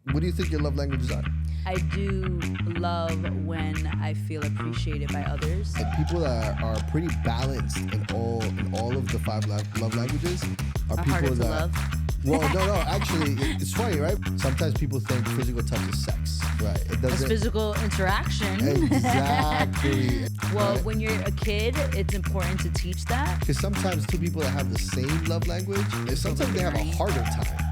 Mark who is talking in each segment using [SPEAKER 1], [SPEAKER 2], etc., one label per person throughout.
[SPEAKER 1] What do you think your love languages are?
[SPEAKER 2] I do love when I feel appreciated by others.
[SPEAKER 1] And people that are pretty balanced in all of the five love languages are people
[SPEAKER 2] harder to
[SPEAKER 1] that
[SPEAKER 2] love.
[SPEAKER 1] Well, no, actually, it's funny, right? Sometimes people think physical touch is sex, right? It
[SPEAKER 2] It's
[SPEAKER 1] doesn't.
[SPEAKER 2] physical interaction.
[SPEAKER 1] Exactly.
[SPEAKER 2] Well,
[SPEAKER 1] right?
[SPEAKER 2] when you're a kid, it's important to teach that.
[SPEAKER 1] Because sometimes two people that have the same love language, and sometimes they have a harder time.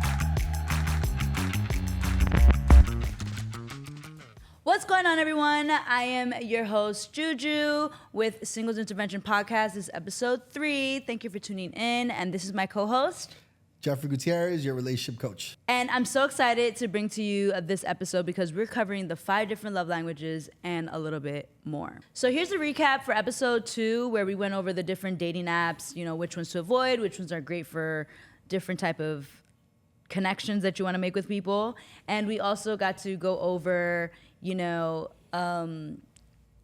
[SPEAKER 2] What's going on, everyone? I am your host, Juju, with Singles Intervention Podcast. This is episode 3. Thank you for tuning in. And this is my co-host,
[SPEAKER 1] Jeffrey Gutierrez, your relationship coach.
[SPEAKER 2] and I'm so excited to bring to you this episode because we're covering the 5 different love languages and a little bit more. So here's a recap for episode 2, where we went over the different dating apps, which ones to avoid, which ones are great for different type of connections that you want to make with people. And we also got to go over,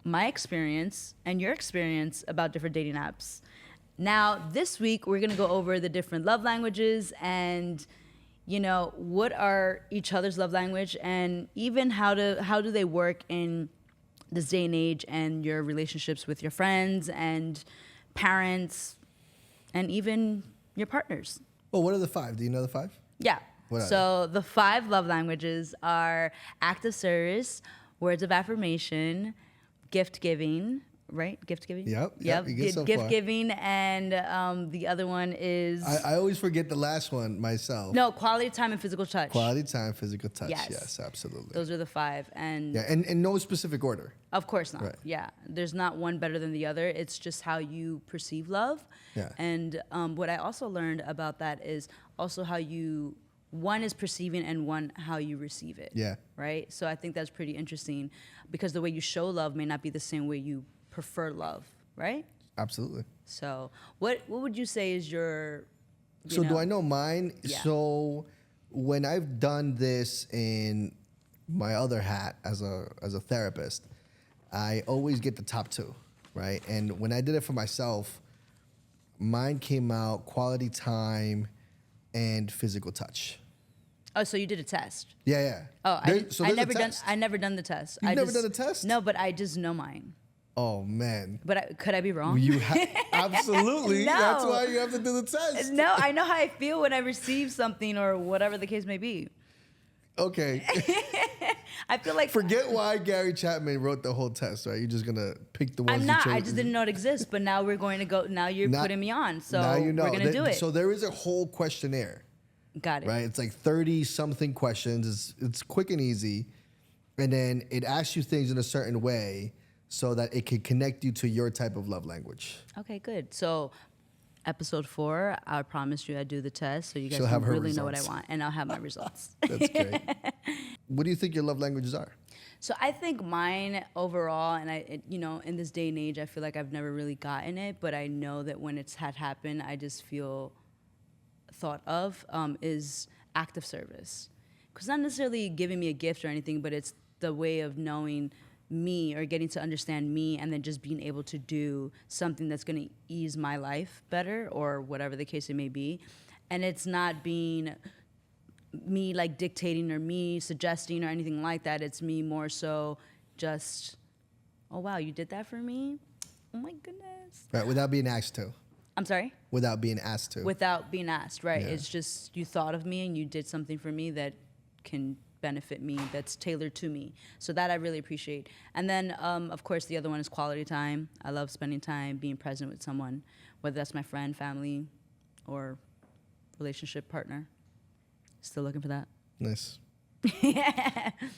[SPEAKER 2] my experience and your experience about different dating apps. Now, this week, we're going to go over the different love languages and, what are each other's love language, and even how do they work in this day and age, and your relationships with your friends and parents and even your partners.
[SPEAKER 1] Well, what are the 5? Do you know the 5?
[SPEAKER 2] Yeah.
[SPEAKER 1] What are
[SPEAKER 2] So the 5 love languages are acts of service, words of affirmation, gift giving, right? Gift giving?
[SPEAKER 1] Yep. You get so
[SPEAKER 2] gift
[SPEAKER 1] far.
[SPEAKER 2] giving, and the other one is...
[SPEAKER 1] I always forget the last one myself.
[SPEAKER 2] No, quality time and physical touch.
[SPEAKER 1] Quality time, physical touch.
[SPEAKER 2] Yes.
[SPEAKER 1] Yes, absolutely.
[SPEAKER 2] Those are the 5. And
[SPEAKER 1] Yeah, and no specific order.
[SPEAKER 2] of course not.
[SPEAKER 1] Right.
[SPEAKER 2] Yeah. There's not one better than the other. It's just how you perceive love.
[SPEAKER 1] Yeah.
[SPEAKER 2] And what I also learned about that is also how one is perceiving and one how you receive it.
[SPEAKER 1] Yeah.
[SPEAKER 2] Right? So I think that's pretty interesting because the way you show love may not be the same way you prefer love, right?
[SPEAKER 1] Absolutely.
[SPEAKER 2] So what would you say is your...
[SPEAKER 1] So do I know mine?
[SPEAKER 2] Yeah.
[SPEAKER 1] So when I've done this in my other hat as a therapist, I always get the top 2, right? And when I did it for myself, mine came out quality time and physical touch.
[SPEAKER 2] Oh, so you did a test.
[SPEAKER 1] Yeah.
[SPEAKER 2] Oh,
[SPEAKER 1] There's a test.
[SPEAKER 2] I never done the test.
[SPEAKER 1] You've never done a test?
[SPEAKER 2] No, but I just know mine.
[SPEAKER 1] Oh man.
[SPEAKER 2] But could I be wrong?
[SPEAKER 1] Absolutely.
[SPEAKER 2] No.
[SPEAKER 1] That's why you have to do the test.
[SPEAKER 2] No, I know how I feel when I receive something or whatever the case may be.
[SPEAKER 1] Okay.
[SPEAKER 2] I feel like
[SPEAKER 1] Forget why Gary Chapman wrote the whole test, right? You're just gonna pick the ones.
[SPEAKER 2] I'm not.
[SPEAKER 1] You chose.
[SPEAKER 2] I just didn't know it exists. But now we're going to go. Now you're putting me on. So
[SPEAKER 1] now you know.
[SPEAKER 2] we're gonna do it.
[SPEAKER 1] So there is a whole questionnaire,
[SPEAKER 2] Got it.
[SPEAKER 1] right? It's like 30 something questions. It's quick and easy, and then it asks you things in a certain way so that it can connect you to your type of love language.
[SPEAKER 2] Okay, good. So episode 4, I promised you I'd do the test, so you guys
[SPEAKER 1] She'll have
[SPEAKER 2] can
[SPEAKER 1] her
[SPEAKER 2] really know what I
[SPEAKER 1] results.
[SPEAKER 2] want, and I'll have my results.
[SPEAKER 1] That's great. What do you think your love languages are?
[SPEAKER 2] So I think mine overall, and in this day and age, I feel like I've never really gotten it, but I know that when it's had happened, I just feel thought of, is act of service. Because not necessarily giving me a gift or anything, but it's the way of knowing me or getting to understand me, and then just being able to do something that's going to ease my life better, or whatever the case it may be. And it's not being me like dictating or me suggesting or anything like that. It's me more so just, oh wow, you did that for me? Oh my goodness.
[SPEAKER 1] Right, without being asked to.
[SPEAKER 2] I'm sorry?
[SPEAKER 1] Without being asked to.
[SPEAKER 2] Without being asked, right?
[SPEAKER 1] Yeah.
[SPEAKER 2] It's just you thought of me and you did something for me that can benefit me, that's tailored to me. So that I really appreciate. And then, of course, the other one is quality time. I love spending time being present with someone, whether that's my friend, family, or relationship partner. Still looking for that.
[SPEAKER 1] Nice. All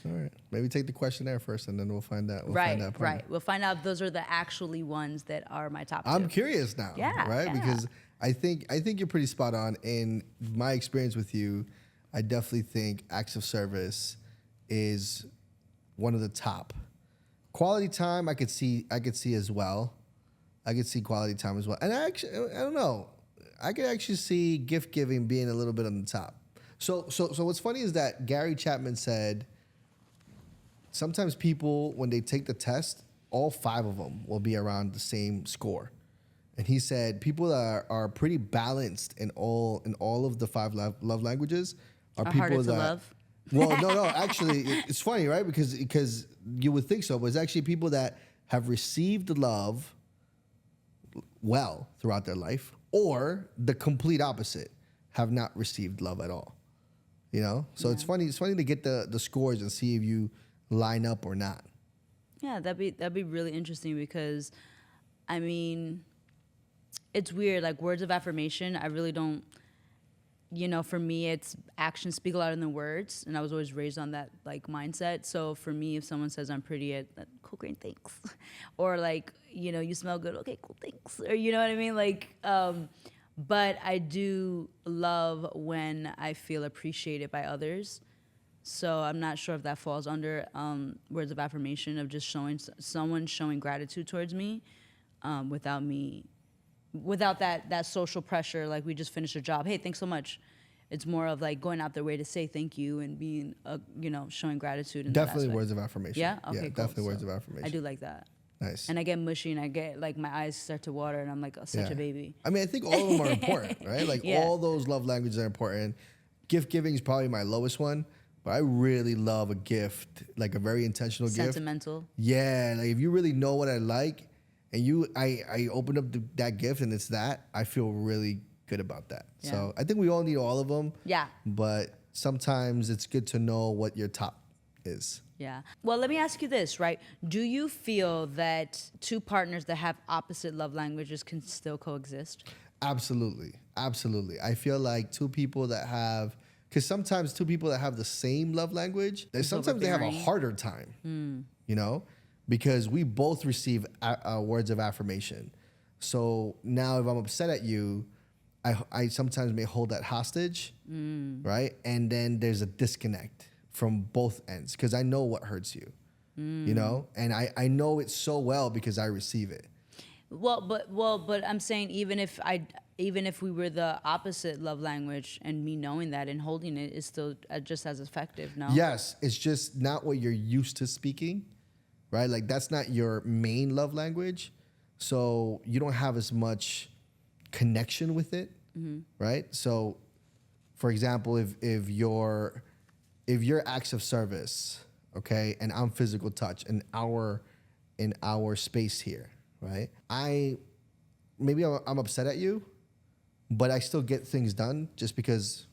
[SPEAKER 1] right. Maybe take the questionnaire first, and then we'll find out.
[SPEAKER 2] Right. We'll find out if those are the actually ones that are my top 2.
[SPEAKER 1] I'm curious now.
[SPEAKER 2] Yeah,
[SPEAKER 1] Right?
[SPEAKER 2] yeah.
[SPEAKER 1] Because I think you're pretty spot on. In my experience with you, I definitely think acts of service is one of the top. Quality time, I could see as well. I could see quality time as well. And I don't know. I could actually see gift giving being a little bit on the top. So what's funny is that Gary Chapman said sometimes people, when they take the test, all 5 of them will be around the same score. And he said people that are pretty balanced in all of the 5 love languages are people
[SPEAKER 2] harder to
[SPEAKER 1] that
[SPEAKER 2] love?
[SPEAKER 1] Well, no. Actually, it's funny, right? Because you would think so, but it's actually people that have received love well throughout their life, or the complete opposite, have not received love at all. You know, so it's funny. It's funny to get the scores and see if you line up or not.
[SPEAKER 2] Yeah, that'd be really interesting because, I mean, it's weird. Like words of affirmation, I really don't. You know, for me, it's actions speak louder than words, and I was always raised on that like mindset. So for me, if someone says I'm pretty, cool, great, thanks, or like you smell good, okay, cool, thanks, or you know what I mean, like. But I do love when I feel appreciated by others. So I'm not sure if that falls under words of affirmation of just someone showing gratitude towards me, without that social pressure. Like we just finished a job. Hey, thanks so much. It's more of like going out their way to say thank you and being, showing gratitude. In
[SPEAKER 1] Definitely
[SPEAKER 2] that
[SPEAKER 1] words of affirmation.
[SPEAKER 2] Yeah. Okay.
[SPEAKER 1] Yeah,
[SPEAKER 2] Cool.
[SPEAKER 1] definitely words of affirmation.
[SPEAKER 2] I do like that.
[SPEAKER 1] Nice.
[SPEAKER 2] And I get mushy and I get like my eyes start to water and I'm like such a baby.
[SPEAKER 1] I mean, I think all of them are important, right? Like
[SPEAKER 2] Yeah.
[SPEAKER 1] all those love languages are important. Gift giving is probably my lowest one, but I really love a gift, like a very intentional gift.
[SPEAKER 2] Sentimental.
[SPEAKER 1] Yeah, like if you really know what I like, and I open up that gift and it's that, I feel really good about that.
[SPEAKER 2] Yeah.
[SPEAKER 1] So I think we all need all of them.
[SPEAKER 2] Yeah.
[SPEAKER 1] But sometimes it's good to know what your top is.
[SPEAKER 2] Yeah. Well, let me ask you this, right? Do you feel that two partners that have opposite love languages can still coexist?
[SPEAKER 1] Absolutely. Absolutely. I feel like two people that have, because sometimes two people that have the same love language, sometimes they have a
[SPEAKER 2] overbearing.
[SPEAKER 1] harder time, you know, because we both receive words of affirmation. So now if I'm upset at you, I sometimes may hold that hostage, right? And then there's a disconnect from both ends because I know what hurts you, you know? And I know it so well because I receive it.
[SPEAKER 2] But I'm saying even if we were the opposite love language and me knowing that and holding it is still just as effective, no?
[SPEAKER 1] Yes, it's just not what you're used to speaking, right? Like that's not your main love language. So you don't have as much connection with it, right? So for example, if your acts of service, okay, and I'm physical touch in our space here, right? Maybe I'm upset at you, but I still get things done just because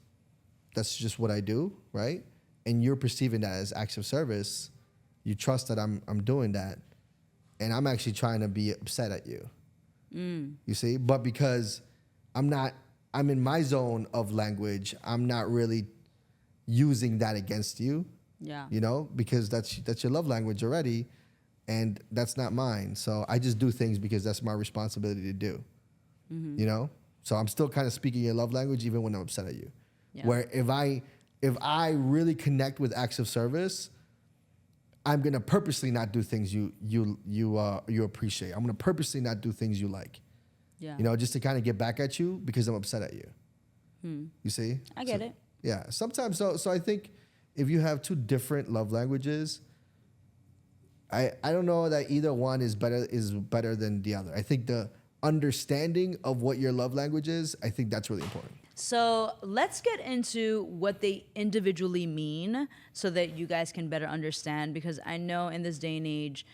[SPEAKER 1] that's just what I do, right? And you're perceiving that as acts of service. You trust that I'm doing that, and I'm actually trying to be upset at you. You see, but because I'm in my zone of language, I'm not really using that against you.
[SPEAKER 2] Yeah.
[SPEAKER 1] You know, because that's your love language already, and that's not mine. So I just do things because that's my responsibility to do. You know, so I'm still kind of speaking your love language even when I'm upset at you.
[SPEAKER 2] Yeah.
[SPEAKER 1] Where if I really connect with acts of service, I'm gonna purposely not do things you appreciate. I'm gonna purposely not do things you like.
[SPEAKER 2] Yeah.
[SPEAKER 1] You know, just to kind of get back at you because I'm upset at you. You see?
[SPEAKER 2] I get it.
[SPEAKER 1] Yeah. Sometimes so I think if you have two different love languages, I don't know that either one is better than the other. I think the understanding of what your love language is, I think that's really important.
[SPEAKER 2] So let's get into what they individually mean so that you guys can better understand, because I know in this day and age,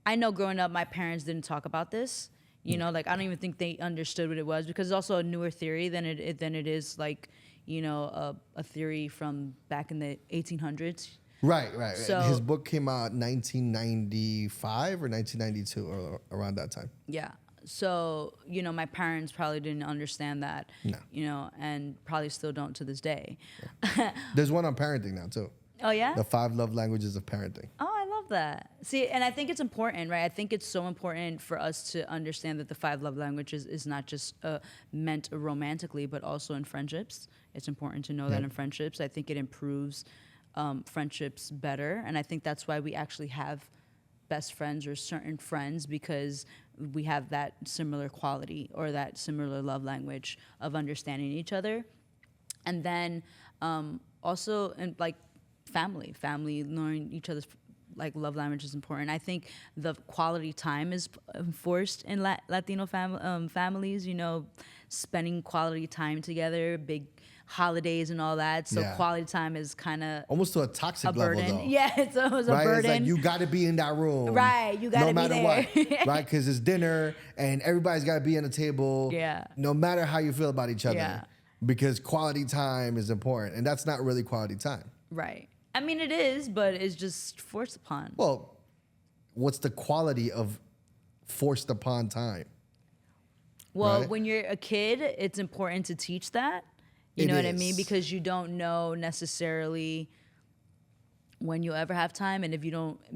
[SPEAKER 2] I know growing up, my parents didn't talk about this. You know, like I don't even think they understood what it was because it's also a newer theory than it is like, you know, a theory from back in the 1800s.
[SPEAKER 1] Right.
[SPEAKER 2] So-
[SPEAKER 1] His book came out 1995 or 1992 or around that time.
[SPEAKER 2] Yeah. So, you know, my parents probably didn't understand that,
[SPEAKER 1] No.
[SPEAKER 2] you know, and probably still don't to this day.
[SPEAKER 1] There's one on parenting now too.
[SPEAKER 2] Oh, yeah?
[SPEAKER 1] The 5 love languages of parenting.
[SPEAKER 2] Oh, I love that. See, and I think it's important, right? I think it's so important for us to understand that the 5 love languages is not just meant romantically, but also in friendships. It's important to know that in friendships. I think it improves friendships better. And I think that's why we actually have best friends or certain friends, because we have that similar quality or that similar love language of understanding each other. And then also in like family, knowing each other's like love language is important. I think the quality time is enforced in Latino families. You know, spending quality time together, big holidays and all that. So
[SPEAKER 1] Yeah.
[SPEAKER 2] quality time is kind of
[SPEAKER 1] Almost to a toxic
[SPEAKER 2] a
[SPEAKER 1] level,
[SPEAKER 2] burden.
[SPEAKER 1] though.
[SPEAKER 2] Yeah, it's almost a
[SPEAKER 1] Right? It's
[SPEAKER 2] burden.
[SPEAKER 1] like you got to be in that room.
[SPEAKER 2] Right, you gotta
[SPEAKER 1] no
[SPEAKER 2] be
[SPEAKER 1] matter
[SPEAKER 2] there.
[SPEAKER 1] what. Right? Because it's dinner and everybody's got to be on the table.
[SPEAKER 2] Yeah.
[SPEAKER 1] No matter how you feel about each other.
[SPEAKER 2] Yeah.
[SPEAKER 1] Because quality time is important. And that's not really quality time.
[SPEAKER 2] Right. I mean, it is, but it's just forced upon.
[SPEAKER 1] Well, what's the quality of forced upon time?
[SPEAKER 2] Well,
[SPEAKER 1] right?
[SPEAKER 2] when you're a kid, it's important to teach that. You
[SPEAKER 1] It
[SPEAKER 2] know what I mean?
[SPEAKER 1] is.
[SPEAKER 2] Because you don't know necessarily when you'll ever have time, and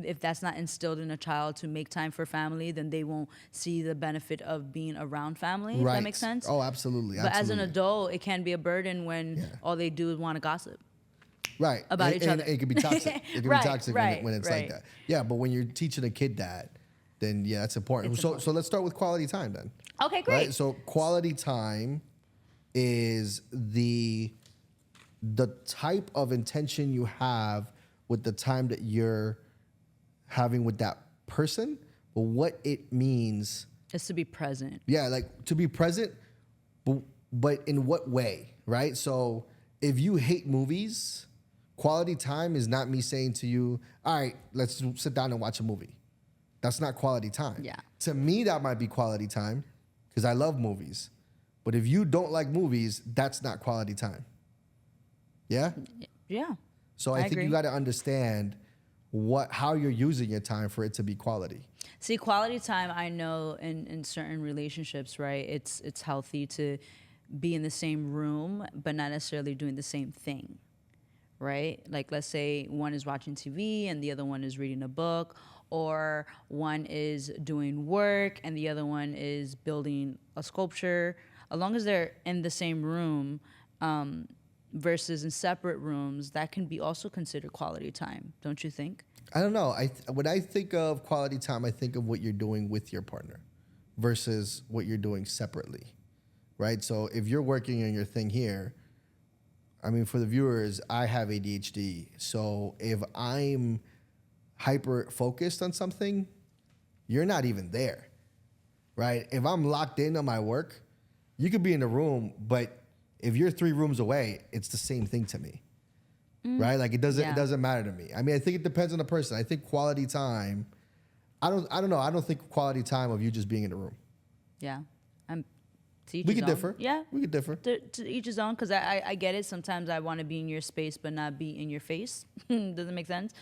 [SPEAKER 2] if that's not instilled in a child to make time for family, then they won't see the benefit of being around family. If
[SPEAKER 1] Right.
[SPEAKER 2] that makes sense.
[SPEAKER 1] Oh, absolutely.
[SPEAKER 2] But as an
[SPEAKER 1] absolutely.
[SPEAKER 2] adult, it can be a burden when all they do is want to gossip.
[SPEAKER 1] Right.
[SPEAKER 2] about
[SPEAKER 1] And-
[SPEAKER 2] each
[SPEAKER 1] and
[SPEAKER 2] other.
[SPEAKER 1] It can be toxic. It can
[SPEAKER 2] Right,
[SPEAKER 1] be toxic
[SPEAKER 2] right,
[SPEAKER 1] when it's like
[SPEAKER 2] right.
[SPEAKER 1] that. Yeah, but when you're teaching a kid that, then yeah, that's important.
[SPEAKER 2] It's
[SPEAKER 1] So
[SPEAKER 2] important.
[SPEAKER 1] so let's start with quality time then.
[SPEAKER 2] Okay, great.
[SPEAKER 1] Right? So quality time is the type of intention you have with the time that you're having with that person, but what it means.
[SPEAKER 2] Just to be present.
[SPEAKER 1] Yeah, like to be present, but in what way, right? So if you hate movies, quality time is not me saying to you, all right, let's sit down and watch a movie. That's not quality time.
[SPEAKER 2] Yeah.
[SPEAKER 1] To me, that might be quality time because I love movies. But if you don't like movies, that's not quality time. Yeah?
[SPEAKER 2] Yeah.
[SPEAKER 1] So I think
[SPEAKER 2] agree.
[SPEAKER 1] you got to understand how you're using your time for it to be quality.
[SPEAKER 2] See, quality time, I know in certain relationships, right? It's healthy to be in the same room, but not necessarily doing the same thing, right? Like, let's say one is watching TV and the other one is reading a book, or one is doing work and the other one is building a sculpture. As long as they're in the same room, versus in separate rooms, that can be also considered quality time, don't you think?
[SPEAKER 1] I don't know. When I think of quality time, I think of what you're doing with your partner versus what you're doing separately, right? So if you're working on your thing here, I mean, for the viewers, I have ADHD. So if I'm hyper focused on something, you're not even there, right? If I'm locked in on my work, you could be in the room, but if you're 3 rooms away, it's the same thing to me, right? Like it doesn't matter to me. I mean, I think it depends on the person. I think quality time. I don't know. I don't think quality time of you just being in the room.
[SPEAKER 2] Yeah. To each
[SPEAKER 1] We
[SPEAKER 2] his
[SPEAKER 1] could
[SPEAKER 2] own.
[SPEAKER 1] differ.
[SPEAKER 2] Yeah.
[SPEAKER 1] We could differ.
[SPEAKER 2] To each his own, because I get it. Sometimes I want to be in your space, but not be in your face. Doesn't make sense.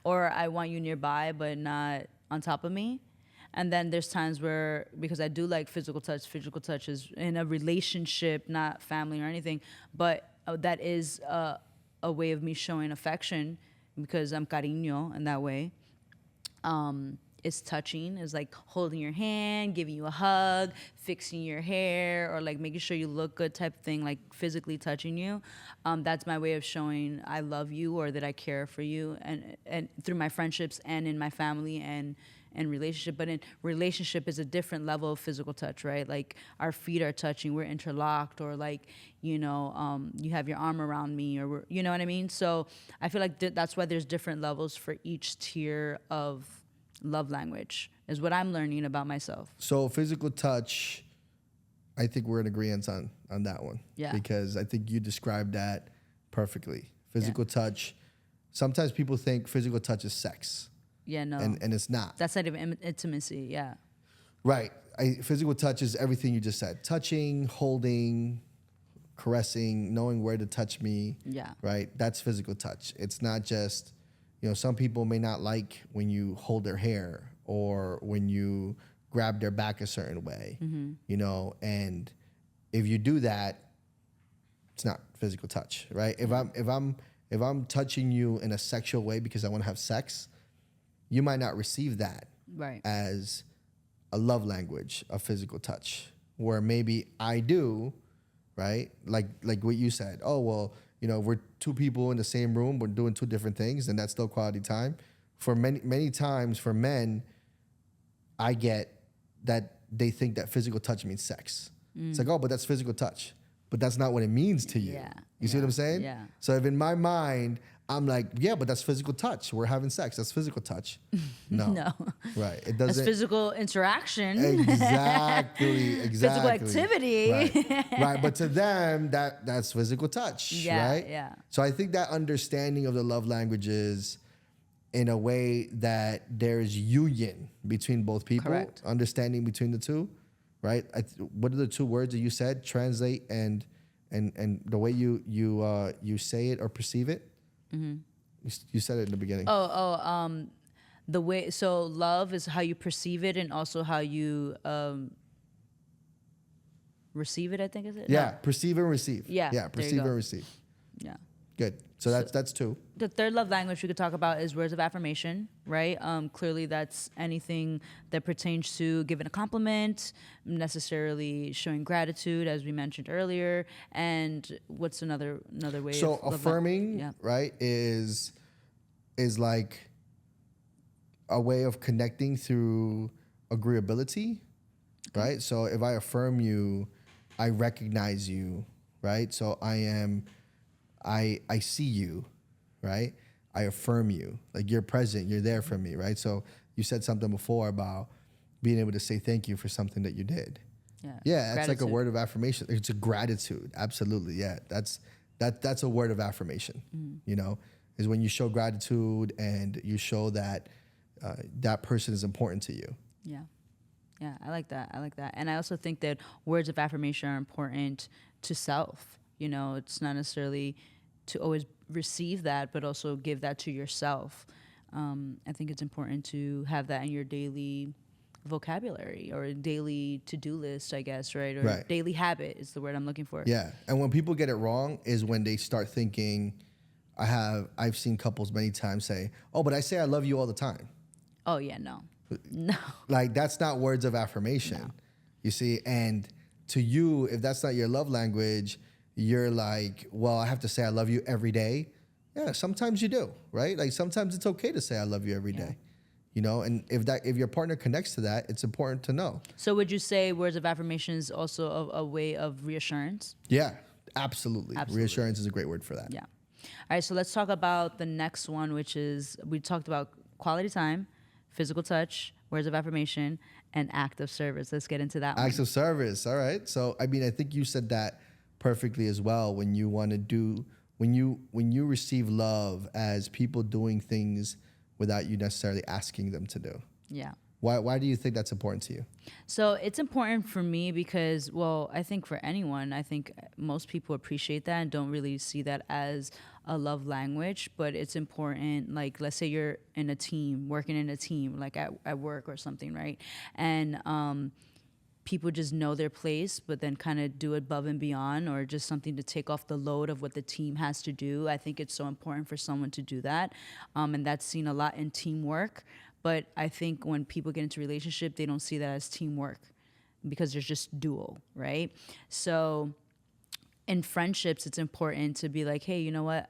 [SPEAKER 2] Or I want you nearby, but not on top of me. And then there's times where, because I do like physical touch is in a relationship, not family or anything, but that is a way of me showing affection because I'm cariño in that way. Is touching, is like holding your hand, giving you a hug, fixing your hair, or like making sure you look good type of thing, like physically touching you. That's my way of showing I love you or that I care for you, and through my friendships and in my family and relationship. But in relationship is a different level of physical touch, right? Like our feet are touching, we're interlocked, or like, you have your arm around me, or you know what I mean? So I feel like that's why there's different levels for each tier of love language, is what I'm learning about myself.
[SPEAKER 1] So physical touch, I think we're in agreement on that one.
[SPEAKER 2] Yeah.
[SPEAKER 1] Because I think you described that perfectly. Physical touch. Sometimes people think physical touch is sex.
[SPEAKER 2] Yeah, no.
[SPEAKER 1] And it's not.
[SPEAKER 2] That side of intimacy, yeah.
[SPEAKER 1] Right. Physical touch is everything you just said. Touching, holding, caressing, knowing where to touch me.
[SPEAKER 2] Yeah.
[SPEAKER 1] Right? That's physical touch. It's not just, some people may not like when you hold their hair or when you grab their back a certain way, and if you do that, it's not physical touch, right? If I'm touching you in a sexual way because I want to have sex, you might not receive that
[SPEAKER 2] Right.
[SPEAKER 1] as a love language of physical touch, where maybe I do, right? Like what you said. Oh, well, we're 2 people in the same room, we're doing 2 different things, and that's still quality time. For many times, for men, I get that they think that physical touch means sex. It's like, oh, but that's physical touch. But that's not what it means to you.
[SPEAKER 2] Yeah,
[SPEAKER 1] You see what I'm saying?
[SPEAKER 2] yeah.
[SPEAKER 1] So if in my mind, I'm like, yeah, but that's physical touch. We're having sex. That's physical touch. No.
[SPEAKER 2] No.
[SPEAKER 1] Right. It
[SPEAKER 2] That's
[SPEAKER 1] doesn't.
[SPEAKER 2] physical interaction.
[SPEAKER 1] Exactly.
[SPEAKER 2] Physical activity.
[SPEAKER 1] Right. Right. But to them, that's physical touch.
[SPEAKER 2] Yeah,
[SPEAKER 1] right.
[SPEAKER 2] yeah.
[SPEAKER 1] So I think that understanding of the love languages in a way that there's union between both people,
[SPEAKER 2] Correct.
[SPEAKER 1] understanding between the two, right? What are the two words that you said? Translate and the way you say it or perceive it. Mm-hmm. You said it in the beginning.
[SPEAKER 2] The way, so love is how you perceive it and also how you receive it, I think, is it?
[SPEAKER 1] Yeah,
[SPEAKER 2] No.
[SPEAKER 1] perceive and receive.
[SPEAKER 2] Yeah,
[SPEAKER 1] Yeah,
[SPEAKER 2] there you
[SPEAKER 1] perceive
[SPEAKER 2] go.
[SPEAKER 1] and receive.
[SPEAKER 2] Yeah.
[SPEAKER 1] Good. So that's two.
[SPEAKER 2] The third love language we could talk about is words of affirmation, right? Clearly, that's anything that pertains to giving a compliment, necessarily showing gratitude, as we mentioned earlier. And what's another way?
[SPEAKER 1] So
[SPEAKER 2] of love
[SPEAKER 1] affirming,
[SPEAKER 2] yeah.
[SPEAKER 1] right, is like a way of connecting through agreeability, right? So if I affirm you, I recognize you, right? So I see you, right? I affirm you. Like you're present, you're there for me, right? So you said something before about being able to say thank you for something that you did. Yeah, that's like a word of affirmation. It's a gratitude. Absolutely. Yeah. That's a word of affirmation. You know, is when you show gratitude and you show that that person is important to you.
[SPEAKER 2] Yeah. Yeah, I like that. And I also think that words of affirmation are important to self. You know, it's not necessarily to always receive that, but also give that to yourself. I think it's important to have that in your daily vocabulary or daily to-do list, I guess, right? Or daily habit is the word I'm looking for.
[SPEAKER 1] Yeah. And when people get it wrong is when they start thinking, I've seen couples many times say, oh, but I say I love you all the time.
[SPEAKER 2] Oh, yeah, no. No.
[SPEAKER 1] Like, that's not words of affirmation. No. You see? And to you, if that's not your love language, you're like, well, I have to say I love you every day. Yeah, sometimes you do, right? Like sometimes it's okay to say I love you every day. You know, and if your partner connects to that, it's important to know.
[SPEAKER 2] So would you say words of affirmation is also a way of reassurance?
[SPEAKER 1] Yeah, absolutely. Reassurance is a great word for that.
[SPEAKER 2] Yeah. All right, so let's talk about the next one, which is we talked about quality time, physical touch, words of affirmation, and act of service. Let's get into that one.
[SPEAKER 1] Acts of service. All right. So, I mean, I think you said that perfectly as well when you want to do, when you receive love as people doing things without you necessarily asking them to do.
[SPEAKER 2] Yeah.
[SPEAKER 1] Why do you think that's important to you?
[SPEAKER 2] So it's important for me because, well, I think for anyone, I think most people appreciate that and don't really see that as a love language, but it's important. Like, let's say you're in a team, working in a team, like at work or something, right? And people just know their place, but then kind of do above and beyond, or just something to take off the load of what the team has to do. I think it's so important for someone to do that. And that's seen a lot in teamwork. But I think when people get into a relationship, they don't see that as teamwork because there's just dual, right? So in friendships, it's important to be like, hey, you know what?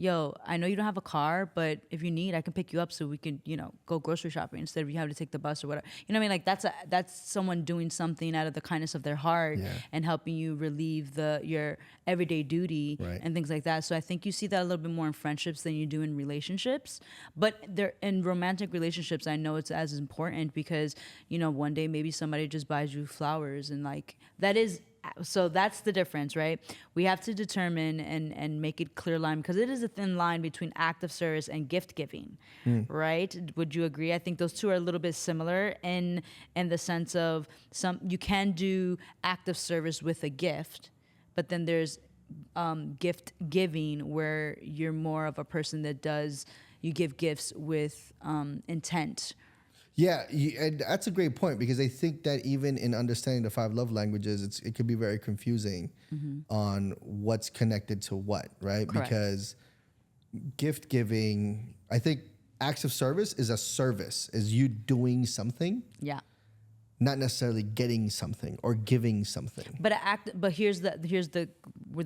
[SPEAKER 2] Yo, I know you don't have a car, but if you need, I can pick you up so we can, go grocery shopping instead of you having to take the bus or whatever. You know what I mean? Like that's someone doing something out of the kindness of their heart and helping you relieve your everyday duty and things like that. So I think you see that a little bit more in friendships than you do in relationships. But in romantic relationships, I know it's as important because, one day maybe somebody just buys you flowers and like that is. So that's the difference, right? We have to determine and make it clear line because it is a thin line between act of service and gift giving, right? Would you agree? I think those two are a little bit similar in the sense of you can do act of service with a gift, but then there's gift giving where you're more of a person that you give gifts with intent.
[SPEAKER 1] Yeah, and that's a great point because I think that even in understanding the 5 love languages, it could be very confusing on what's connected to what, right?
[SPEAKER 2] Correct.
[SPEAKER 1] Because gift giving, I think acts of service is a service, is you doing something.
[SPEAKER 2] Yeah.
[SPEAKER 1] Not necessarily getting something or giving something.
[SPEAKER 2] But here's the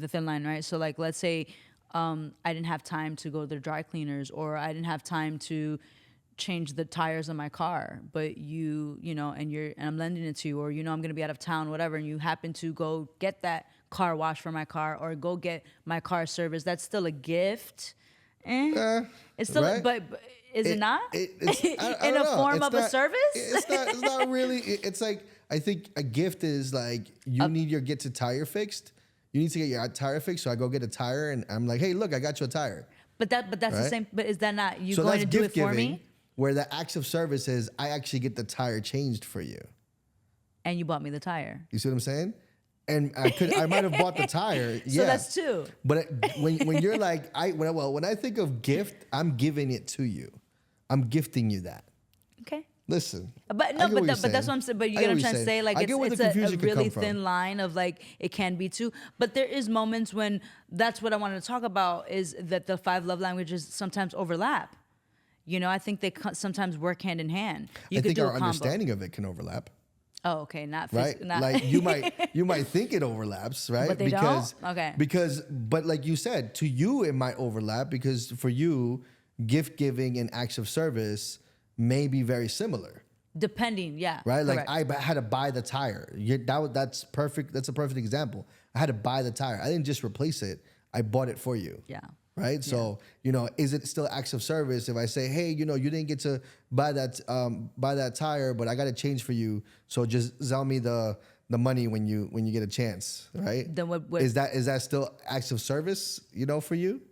[SPEAKER 2] thin line, right? So like, let's say I didn't have time to go to the dry cleaners, or I didn't have time to change the tires on my car, but and I'm lending it to you, or I'm going to be out of town, whatever, and you happen to go get that car wash for my car or go get my car service. That's still a gift It's still,
[SPEAKER 1] right?
[SPEAKER 2] but is it not?
[SPEAKER 1] I
[SPEAKER 2] In
[SPEAKER 1] don't
[SPEAKER 2] a
[SPEAKER 1] know.
[SPEAKER 2] form
[SPEAKER 1] It's
[SPEAKER 2] of a
[SPEAKER 1] not-
[SPEAKER 2] service?
[SPEAKER 1] It's not really. It's like, I think a gift is like, you need your get to tire fixed. You need to get your tire fixed, so I go get a tire, and I'm like, hey, look, I got you a tire.
[SPEAKER 2] But that's the
[SPEAKER 1] Right?
[SPEAKER 2] same. But is that not you
[SPEAKER 1] So
[SPEAKER 2] going
[SPEAKER 1] that's
[SPEAKER 2] to do it
[SPEAKER 1] gift
[SPEAKER 2] for
[SPEAKER 1] giving,
[SPEAKER 2] me?
[SPEAKER 1] where the acts of service is I actually get the tire changed for you.
[SPEAKER 2] And you bought me the tire.
[SPEAKER 1] You see what I'm saying? And I might have bought the tire.
[SPEAKER 2] So
[SPEAKER 1] Yeah.
[SPEAKER 2] that's two.
[SPEAKER 1] But when you're like, when I think of gift, I'm giving it to you. I'm gifting you that.
[SPEAKER 2] Okay.
[SPEAKER 1] Listen.
[SPEAKER 2] But
[SPEAKER 1] I
[SPEAKER 2] no,
[SPEAKER 1] get
[SPEAKER 2] but
[SPEAKER 1] what you're
[SPEAKER 2] that's what I'm
[SPEAKER 1] saying.
[SPEAKER 2] saying. But you
[SPEAKER 1] I
[SPEAKER 2] get what I'm
[SPEAKER 1] you're
[SPEAKER 2] trying to
[SPEAKER 1] saying.
[SPEAKER 2] say. Like
[SPEAKER 1] I get where
[SPEAKER 2] it's
[SPEAKER 1] the
[SPEAKER 2] a
[SPEAKER 1] confusion could
[SPEAKER 2] really
[SPEAKER 1] come from.
[SPEAKER 2] thin line of like it can be two. But there is moments when that's what I wanted to talk about is that the 5 love languages sometimes overlap. You know, I think they sometimes work hand in hand. You
[SPEAKER 1] I
[SPEAKER 2] could
[SPEAKER 1] think
[SPEAKER 2] do a
[SPEAKER 1] our
[SPEAKER 2] combo.
[SPEAKER 1] understanding of it can overlap.
[SPEAKER 2] Oh, okay, not
[SPEAKER 1] Right?
[SPEAKER 2] not
[SPEAKER 1] Like you might think it overlaps, right?
[SPEAKER 2] But they don't? Okay.
[SPEAKER 1] But like you said, to you it might overlap because for you, gift giving and acts of service may be very similar.
[SPEAKER 2] depending, yeah.
[SPEAKER 1] Right?
[SPEAKER 2] Correct.
[SPEAKER 1] Like I had to buy the tire. That's perfect. That's a perfect example. I had to buy the tire. I didn't just replace it. I bought it for you.
[SPEAKER 2] Yeah.
[SPEAKER 1] Right. So, is it still acts of service if I say, hey, you didn't get to buy that tire, but I got to change for you. So just sell me the money when you get a chance. Right.
[SPEAKER 2] Then what
[SPEAKER 1] Is that still acts of service, for you?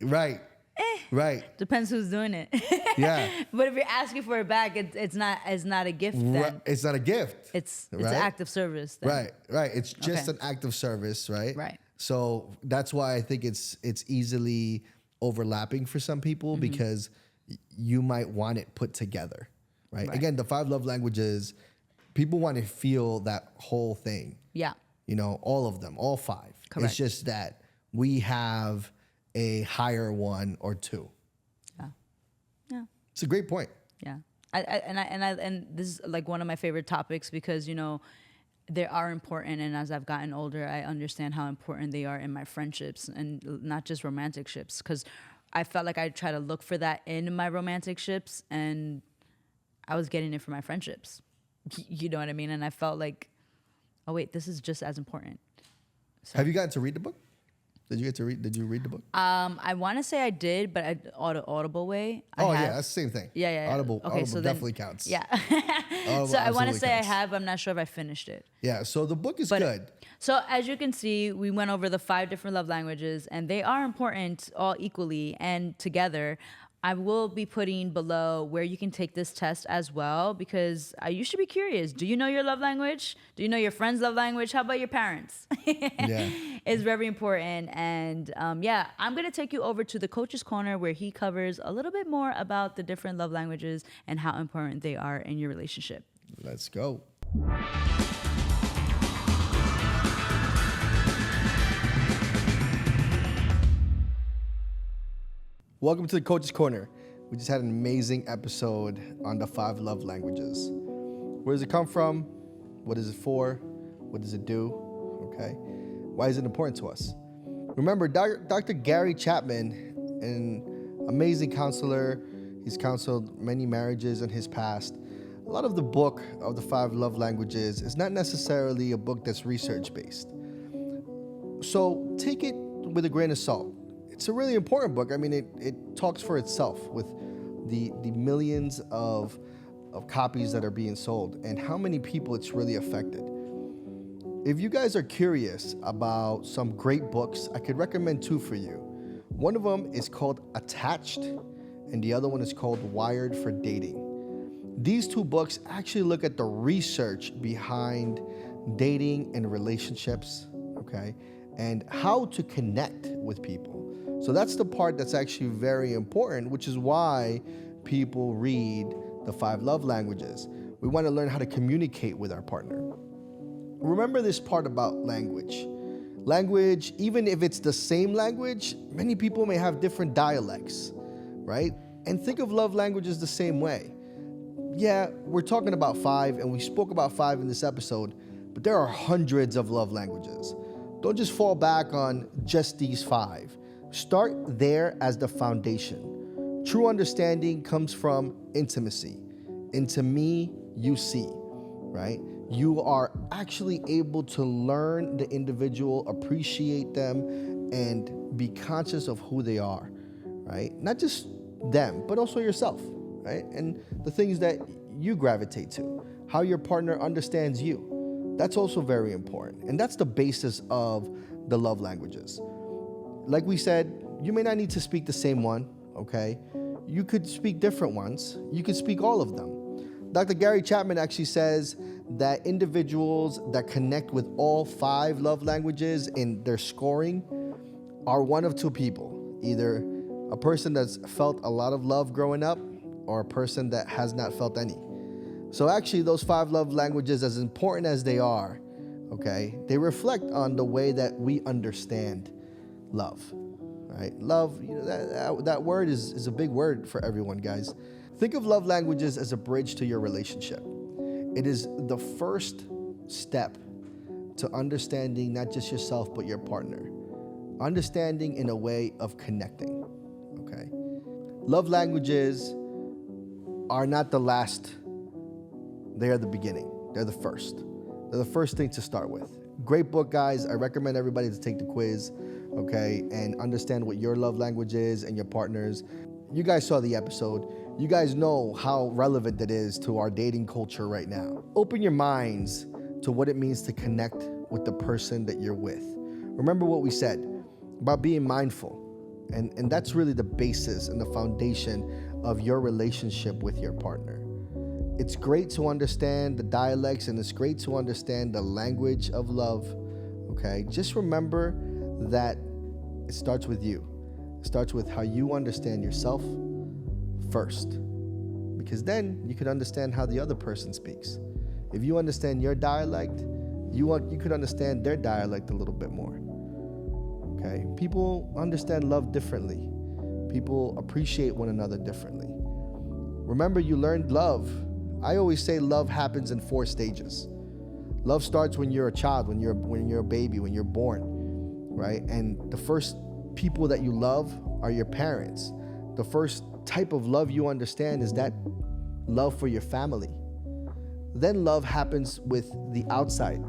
[SPEAKER 1] Right. Right.
[SPEAKER 2] depends who's doing it.
[SPEAKER 1] Yeah.
[SPEAKER 2] But if you're asking for it back, it's not a gift then.
[SPEAKER 1] It's not a gift.
[SPEAKER 2] It's
[SPEAKER 1] right?
[SPEAKER 2] an act of service then.
[SPEAKER 1] Right. It's just
[SPEAKER 2] Okay.
[SPEAKER 1] an act of service, right?
[SPEAKER 2] Right.
[SPEAKER 1] So that's why I think it's easily overlapping for some people
[SPEAKER 2] Mm-hmm.
[SPEAKER 1] because you might want it put together, right?
[SPEAKER 2] Right.
[SPEAKER 1] Again, the 5 love languages, people want to feel that whole thing.
[SPEAKER 2] Yeah.
[SPEAKER 1] All of them, all 5.
[SPEAKER 2] Correct.
[SPEAKER 1] It's just that we have a higher one or 2.
[SPEAKER 2] Yeah. Yeah.
[SPEAKER 1] It's a great point.
[SPEAKER 2] Yeah. And this is like one of my favorite topics because, they are important. And as I've gotten older, I understand how important they are in my friendships and not just romantic ships. Because I felt like I try to look for that in my romantic ships and I was getting it for my friendships. You know what I mean? And I felt like, oh, wait, this is just as important. So.
[SPEAKER 1] Have you gotten to read the book? Did you read the book?
[SPEAKER 2] I want to say I did, but audible way.
[SPEAKER 1] Yeah, that's the same thing.
[SPEAKER 2] Yeah.
[SPEAKER 1] Audible,
[SPEAKER 2] Okay,
[SPEAKER 1] Audible
[SPEAKER 2] so then,
[SPEAKER 1] definitely counts.
[SPEAKER 2] Yeah.
[SPEAKER 1] Audible
[SPEAKER 2] So I want to
[SPEAKER 1] absolutely
[SPEAKER 2] say
[SPEAKER 1] counts.
[SPEAKER 2] I have. I'm not sure if I finished it.
[SPEAKER 1] Yeah, so the book is
[SPEAKER 2] But-
[SPEAKER 1] good.
[SPEAKER 2] So as you can see, we went over the 5 different love languages, and they are important all equally and together. I will be putting below where you can take this test as well because you should be curious. Do you know your love language? Do you know your friend's love language? How about your parents?
[SPEAKER 1] Yeah.
[SPEAKER 2] It's very important. And I'm going to take you over to the Coach's Corner where he covers a little bit more about the different love languages and how important they are in your relationship.
[SPEAKER 1] Let's go. Welcome to the Coach's Corner. We just had an amazing episode on the 5 love languages. Where does it come from? What is it for? What does it do? Okay. Why is it important to us? Remember, Dr. Gary Chapman, an amazing counselor, he's counseled many marriages in his past. A lot of the book of the 5 love languages is not necessarily a book that's research-based. So take it with a grain of salt. It's a really important book. I mean, it talks for itself with the millions of copies that are being sold and how many people it's really affected. If you guys are curious about some great books, I could recommend 2 for you. One of them is called Attached, and the other one is called Wired for Dating. These 2 books actually look at the research behind dating and relationships, okay, and how to connect with people. So that's the part that's actually very important, which is why people read the 5 love languages. We want to learn how to communicate with our partner. Remember this part about language. Language, even if it's the same language, many people may have different dialects, right? And think of love languages the same way. Yeah, we're talking about 5, and we spoke about 5 in this episode, but there are hundreds of love languages. Don't just fall back on just these 5. Start there as the foundation. True understanding comes from intimacy. Into me, you see, right? you are actually able to learn the individual, appreciate them, and be conscious of who they are, right? Not just them, but also yourself, right? And the things that you gravitate to, how your partner understands you. That's also very important. And that's the basis of the love languages. Like we said, you may not need to speak the same one, okay? You could speak different ones. You could speak all of them. Dr. Gary Chapman actually says that individuals that connect with all 5 love languages in their scoring are one of 2 people. Either a person that's felt a lot of love growing up or a person that has not felt any. So actually those 5 love languages, as important as they are, okay, they reflect on the way that we understand love, right? Love, that word is a big word for everyone, guys. Think of love languages as a bridge to your relationship. It is the first step to understanding not just yourself, but your partner. Understanding in a way of connecting, okay? Love languages are not the last. They are the beginning. They're the first. They're the first thing to start with. Great book, guys. I recommend everybody to take the quiz, okay, and understand what your love language is and your partner's. You guys saw the episode. You guys know how relevant it is to our dating culture right now. Open your minds to what it means to connect with the person that you're with. Remember what we said about being mindful. And that's really the basis and the foundation of your relationship with your partner. It's great to understand the dialects and it's great to understand the language of love, okay? Just remember that it starts with you. It starts with how you understand yourself first, because then you can understand how the other person speaks. If you understand your dialect, you could understand their dialect a little bit more. Okay? People understand love differently. People appreciate one another differently. Remember, you learned love. I always say love happens in 4 stages. Love starts when you're a child, when you're a baby, when you're born, right? And the first people that you love are your parents. The first type of love you understand is that love for your family. Then love happens with the outside,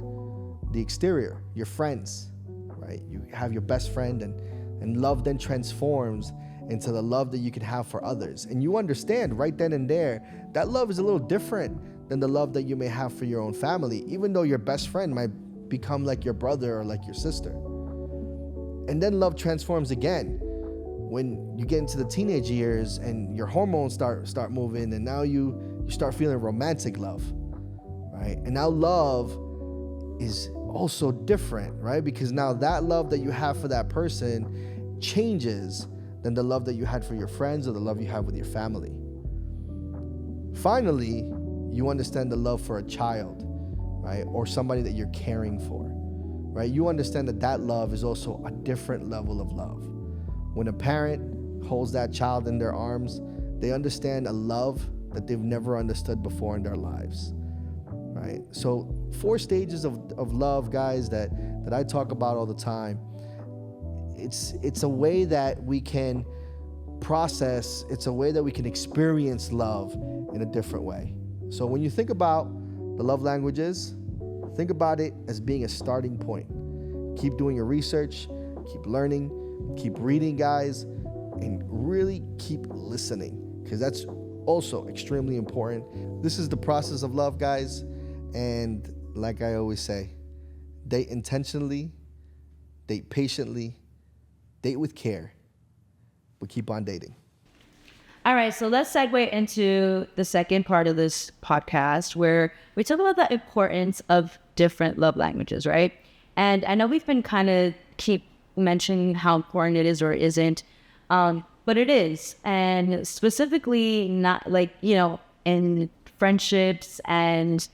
[SPEAKER 1] the exterior, your friends, right? You have your best friend and love then transforms into the love that you can have for others. And you understand right then and there that love is a little different than the love that you may have for your own family, even though your best friend might become like your brother or like your sister. And then love transforms again when you get into the teenage years and your hormones start moving, and now you start feeling romantic love, right? And now love is also different, right? Because now that love that you have for that person changes than the love that you had for your friends or the love you have with your family. Finally, you understand the love for a child, right? Or somebody that you're caring for, right? You understand that love is also a different level of love. When a parent holds that child in their arms, they understand a love that they've never understood before in their lives, right? So 4 stages of love, guys, that I talk about all the time. It's a way that we can process, it's a way that we can experience love in a different way. So when you think about the love languages, think about it as being a starting point. Keep doing your research, keep learning, keep reading, guys, and really keep listening, because that's also extremely important. This is the process of love, guys, and like I always say, date intentionally, date patiently, date with care, but keep on dating.
[SPEAKER 3] All right, so let's segue into the second part of this podcast where we talk about the importance of different love languages, right? And I know we've been kind of keep mentioning how important it is or isn't, but it is. And specifically not like, in friendships and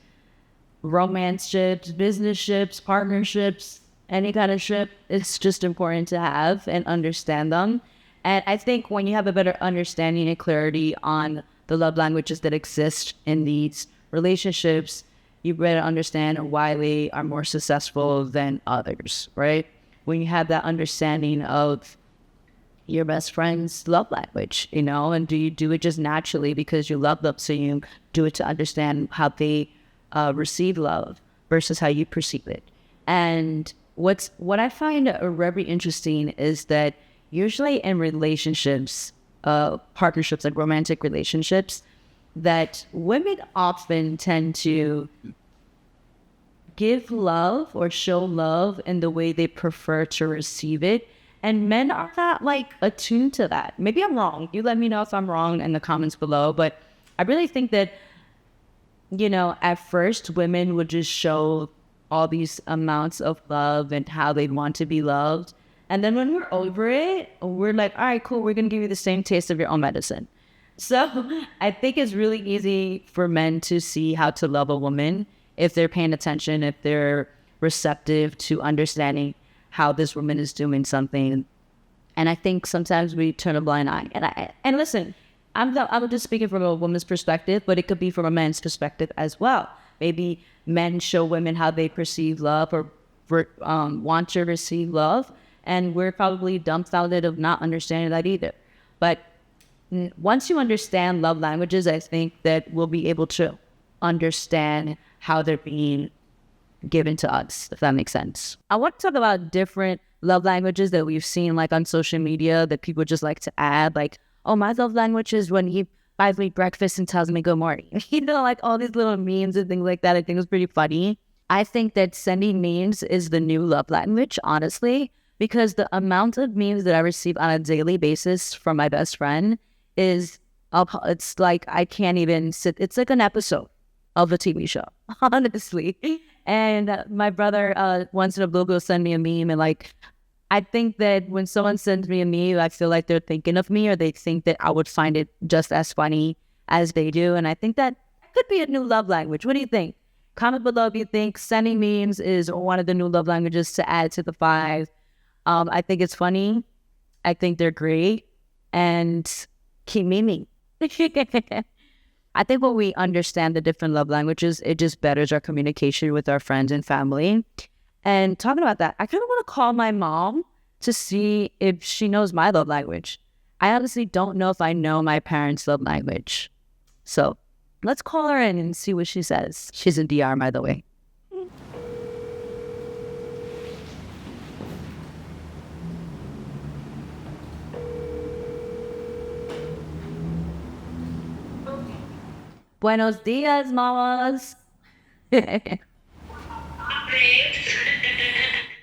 [SPEAKER 3] romance ships, business ships, partnerships, any kind of ship, it's just important to have and understand them. And I think when you have a better understanding and clarity on the love languages that exist in these relationships, you better understand why they are more successful than others, right? When you have that understanding of your best friend's love language, and do you do it just naturally because you love them, so you do it to understand how they receive love versus how you perceive it. And what I find very interesting is that usually in relationships, partnerships, like romantic relationships, that women often tend to give love or show love in the way they prefer to receive it. And men are not like attuned to that. Maybe I'm wrong. You let me know if I'm wrong in the comments below. But I really think that, at first women would just show all these amounts of love and how they want to be loved. And then when we're over it, we're like, all right, cool. We're going to give you the same taste of your own medicine. So I think it's really easy for men to see how to love a woman if they're paying attention, if they're receptive to understanding how this woman is doing something. And I think sometimes we turn a blind eye. And listen, I'm just speaking from a woman's perspective, but it could be from a man's perspective as well. Maybe men show women how they perceive love or want to receive love, and we're probably dumbfounded of not understanding that either. But once you understand love languages, I think that we'll be able to understand how they're being given to us, if that makes sense. I want to talk about different love languages that we've seen like on social media that people just like to add, like, oh, my love language is when he buys me breakfast and tells me good morning. Like all these little memes and things like that. I think it's pretty funny. I think that sending memes is the new love language, honestly, because the amount of memes that I receive on a daily basis from my best friend is, it's like I can't even sit. It's like an episode of a TV show, honestly. And my brother once in a blue will send me a meme, and like, I think that when someone sends me a meme, I feel like they're thinking of me, or they think that I would find it just as funny as they do. And I think that could be a new love language. What do you think? Comment below if you think sending memes is one of the new love languages to add to the 5. I think it's funny. I think they're great. And keep memeing. I think when we understand the different love languages, it just betters our communication with our friends and family. And talking about that, I kind of want to call my mom to see if she knows my love language. I honestly don't know if I know my parents' love language. So let's call her in and see what she says. She's in DR, by the way. Buenos dias, mamas.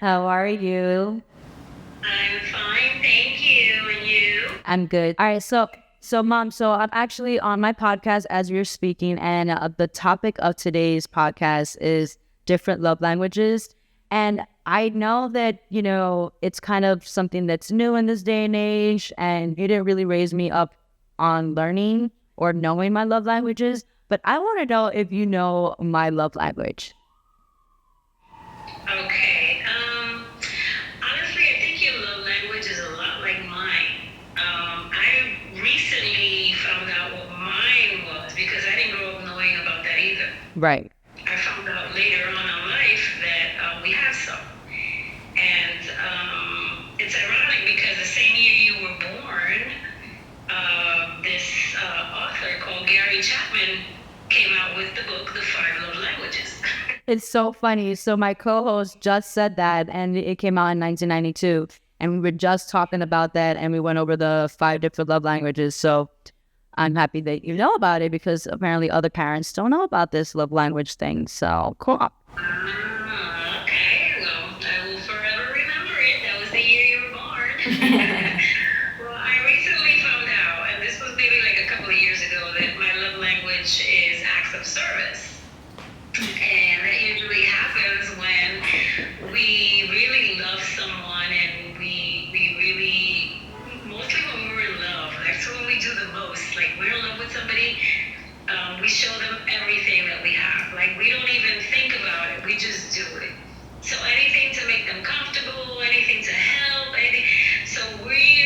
[SPEAKER 3] How are you?
[SPEAKER 4] I'm fine, thank you. And you?
[SPEAKER 3] I'm good. All right, so mom, so I'm actually on my podcast as you're speaking, and the topic of today's podcast is different love languages. And I know that, it's kind of something that's new in this day and age, and you didn't really raise me up on learning or knowing my love languages, but I want to know if you know my love language.
[SPEAKER 4] Okay. Honestly, I think your love language is a lot like mine. I recently found out what mine was because I didn't grow up knowing about that either.
[SPEAKER 3] Right.
[SPEAKER 4] I found out later on in life that we have some. And it's ironic because the same year you were born, this author called Gary Chapman came out with the book, The 5 Love Languages.
[SPEAKER 3] It's so funny. So my co-host just said that, and it came out in 1992. And we were just talking about that, and we went over the 5 different love languages. So I'm happy that you know about it, because apparently other parents don't know about this love language thing. So cool.
[SPEAKER 4] Okay. Well, I will forever remember it. That was the year you were born. Well, I recently found out, and this was maybe like a couple of years ago, that my love language is acts of service. And that usually happens when we really love someone, and we really, mostly when we're in love, that's when we do the most. Like, we're in love with somebody, we show them everything that we have. Like, we don't even think about it, we just do it. So anything to make them comfortable, anything to help, anything. So we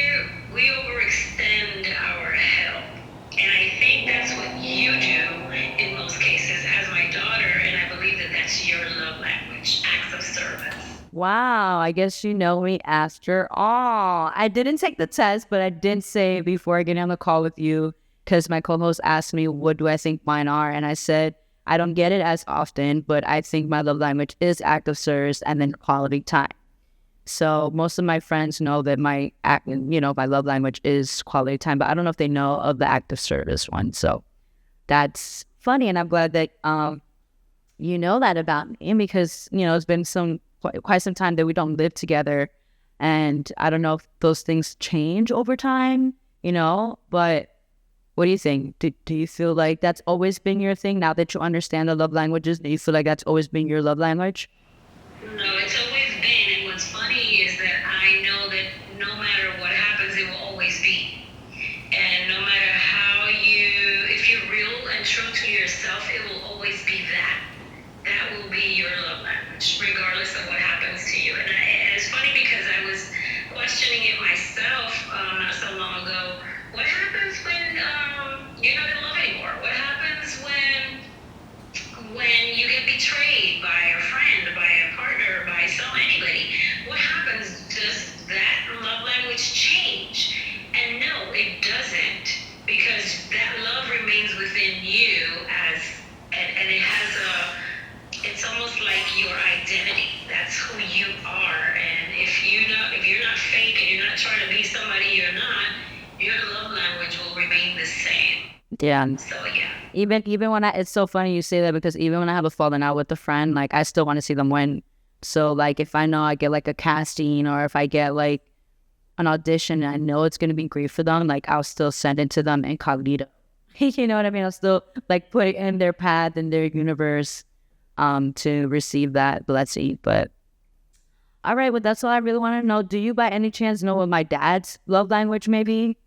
[SPEAKER 4] overextend our help. And I think that's what you do in most cases as my daughter, and I believe that that's your love language, acts of service.
[SPEAKER 3] Wow, I guess you know me after all. I didn't take the test, but I did say before I get on the call with you, because my co-host asked me, what do I think mine are? And I said, I don't get it as often, but I think my love language is act of service and then quality time. So most of my friends know that my my love language is quality time, but I don't know if they know of the act of service one. So that's funny, and I'm glad that you know that about me, because it's been quite some time that we don't live together, and I don't know if those things change over time, but what do you think? Do you feel like that's always been your thing now that you understand the love languages? Do you feel like that's always been your love language?
[SPEAKER 4] No, it's always been, and what's funny is that I know that no matter what happens, it will always be. And no matter if you're real and true to yourself, it will always be that. That will be your love language, regardless of what happens to you. And it's funny because I was questioning it myself not so long ago. What happens when you're not in love anymore? What happens when you get betrayed by a friend, by a partner, by anybody? What happens? Does that love language change? And no, it doesn't, because that love remains within you and it has it's almost like your identity. That's who you are. And if you're not fake and you're not trying to be somebody you're not, your love language will remain the same.
[SPEAKER 3] Yeah.
[SPEAKER 4] So yeah.
[SPEAKER 3] Even when it's so funny you say that, because even when I have a falling out with a friend, like I still want to see them win. So like if I know I get like a casting, or if I get like an audition and I know it's gonna be great for them, like I'll still send it to them incognito. You know what I mean? I'll still like put it in their path, in their universe, to receive that blessing. But all right, well, that's all I really want to know. Do you by any chance know what my dad's love language may be?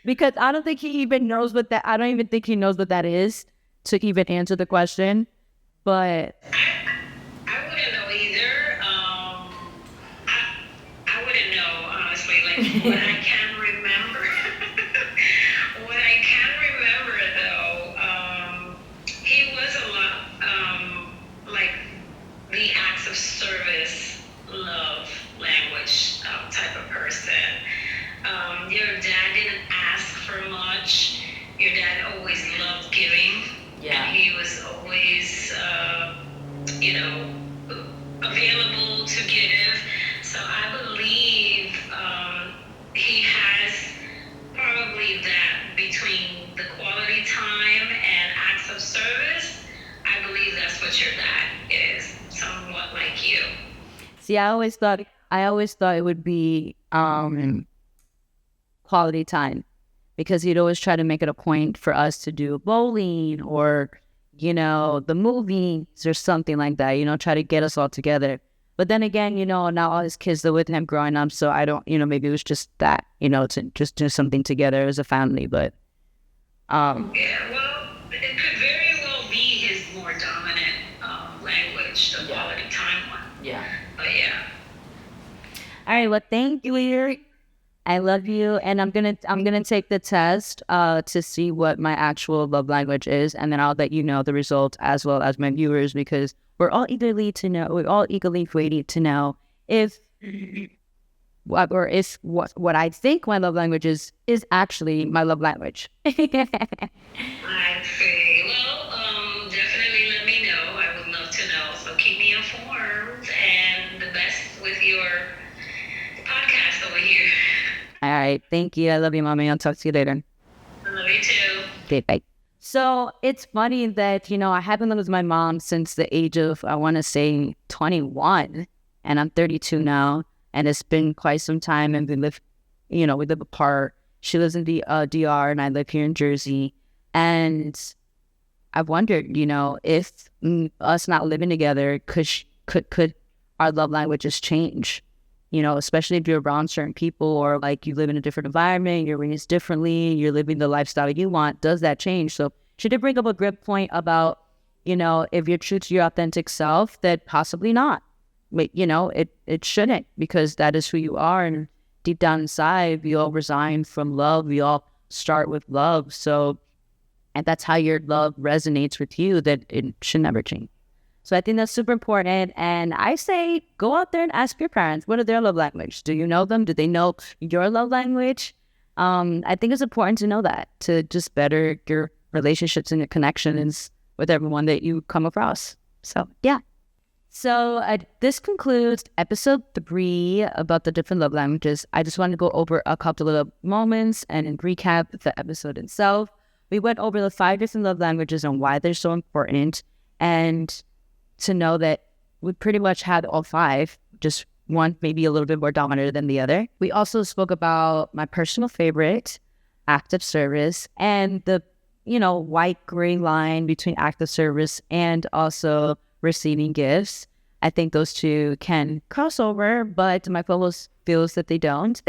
[SPEAKER 3] Because I don't think he even knows I don't even think he knows what that is to even answer the question. But
[SPEAKER 4] I wouldn't know either. I wouldn't know, honestly. Like, what I can remember, what I can remember though, he was a lot like the acts of service, love language type of person. Your dad didn't ask for much. Your dad always loved giving.
[SPEAKER 3] Yeah.
[SPEAKER 4] And he was always, available to give. So I believe he has probably that between the quality time and acts of service. I believe that's what your dad is, somewhat like you.
[SPEAKER 3] see, I always thought it would be quality time, because he'd always try to make it a point for us to do bowling or, the movies or something like that, try to get us all together. But then again, now all his kids are with him growing up, so I don't, maybe it was just that, to just do something together as a family. But
[SPEAKER 4] yeah, well, it could very well be his more dominant language, the quality time one.
[SPEAKER 3] yeah.
[SPEAKER 4] But yeah.
[SPEAKER 3] All right, well, thank you, Lyric. I love you, and I'm gonna take the test to see what my actual love language is, and then I'll let you know the result as well as my viewers, because we're all eagerly waiting to know if what I think my love language is actually my love language.
[SPEAKER 4] I see. Well, definitely let me know. I would love to know. So keep me informed, and the best with your podcast over here.
[SPEAKER 3] All right, thank you. I love you, Mommy. I'll talk to you later.
[SPEAKER 4] I love you too.
[SPEAKER 3] Okay, bye. So it's funny that, I haven't lived with my mom since the age of, I want to say 21, and I'm 32 now, and it's been quite some time, and we live apart. She lives in the DR, and I live here in Jersey, and I've wondered, if us not living together, could our love languages change? Especially if you're around certain people, or like you live in a different environment, you're raised differently, you're living the lifestyle you want. Does that change? So she did bring up a good point about, if you're true to your authentic self, that possibly not. But, it shouldn't, because that is who you are. And deep down inside, we all resign from love. We all start with love. So, and that's how your love resonates with you, that it should never change. So I think that's super important. And I say, go out there and ask your parents, what are their love language? Do you know them? Do they know your love language? I think it's important to know that, to just better your relationships and your connections with everyone that you come across. So, yeah. So this concludes episode 3 about the different love languages. I just want to go over a couple of moments and recap the episode itself. We went over the 5 different love languages and why they're so important, and to know that we pretty much had all 5, just one maybe a little bit more dominant than the other. We also spoke about my personal favorite, act of service, and the, white gray line between act of service and also receiving gifts. I think those two can cross over, but my co-host feels that they don't.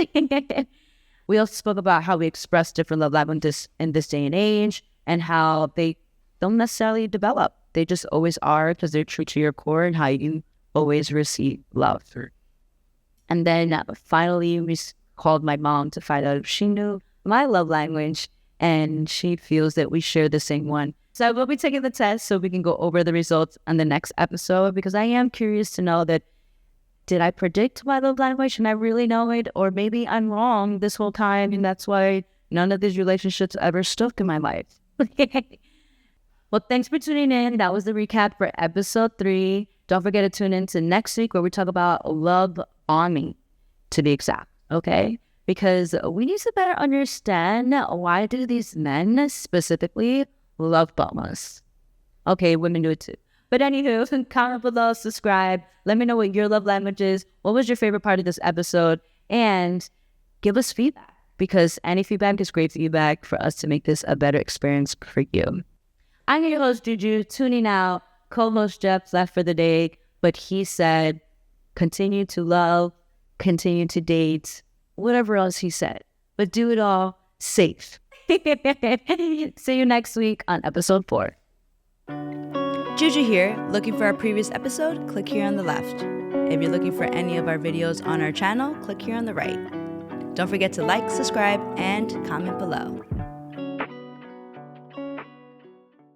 [SPEAKER 3] We also spoke about how we express different love languages in this day and age, and how they don't necessarily develop. They just always are, because they're true to your core and how you always receive love. And then finally, we called my mom to find out if she knew my love language, and she feels that we share the same one. So we'll be taking the test so we can go over the results on the next episode, because I am curious to know that, did I predict my love language and I really know it? Or maybe I'm wrong this whole time, and that's why none of these relationships ever stuck in my life. Well, thanks for tuning in. That was the recap for episode 3. Don't forget to tune in to next week, where we talk about love bombing, to be exact, okay? Because we need to better understand, why do these men specifically love bomb us? Okay, women do it too. But anywho, comment below, subscribe. Let me know what your love language is. What was your favorite part of this episode? And give us feedback, because any feedback is great feedback for us to make this a better experience for you. I'm your host, Juju, tuning out. Co-host Jeff left for the day, but he said, continue to love, continue to date, whatever else he said, but do it all safe. See you next week on episode 4.
[SPEAKER 2] Juju here. Looking for our previous episode? Click here on the left. If you're looking for any of our videos on our channel, click here on the right. Don't forget to like, subscribe, and comment below.